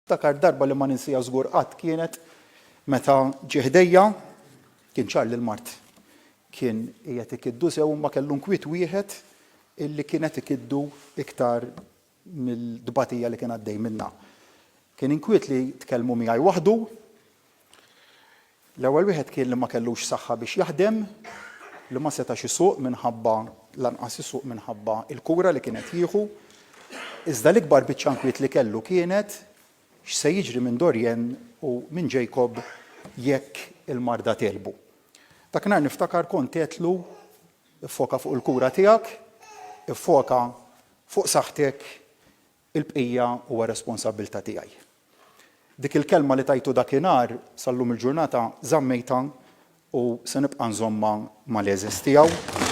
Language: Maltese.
Dakar darba li ma ninsija żgur qatt kienet meta ġie ħdejja kien Charlie l-Mart. Kien qiegħed ikiddu sew ma kellu nkwiet wieħed illi kienet ikiddu iktar mill-dbatija li kien għaddej minnha. Kien inkwiet li tkellmu miegħi waħdu. L-ewwel wieħed kien li ma kellux saħħa biex jaħdem, li ma setax isuq minħabba lanqas isuq minħabba l-kura li kienet jieħu. Iżda l-ikbar biċċa nkwiet li kellu kienet x'se jiġri minn Dorien u minn Jacob jekk il-marda telbu. Dakinhar niftakar kont għedtlu iffoka fuq il-kura tiegħek, iffoka fuq saħħtek, il-bqija huwa responsabbiltà tiegħi. Dik il-kelma li tajtu dakinhar sal-lum il-ġurnata żammejta u se nibqa' nżomma mal-eżiż tiegħu.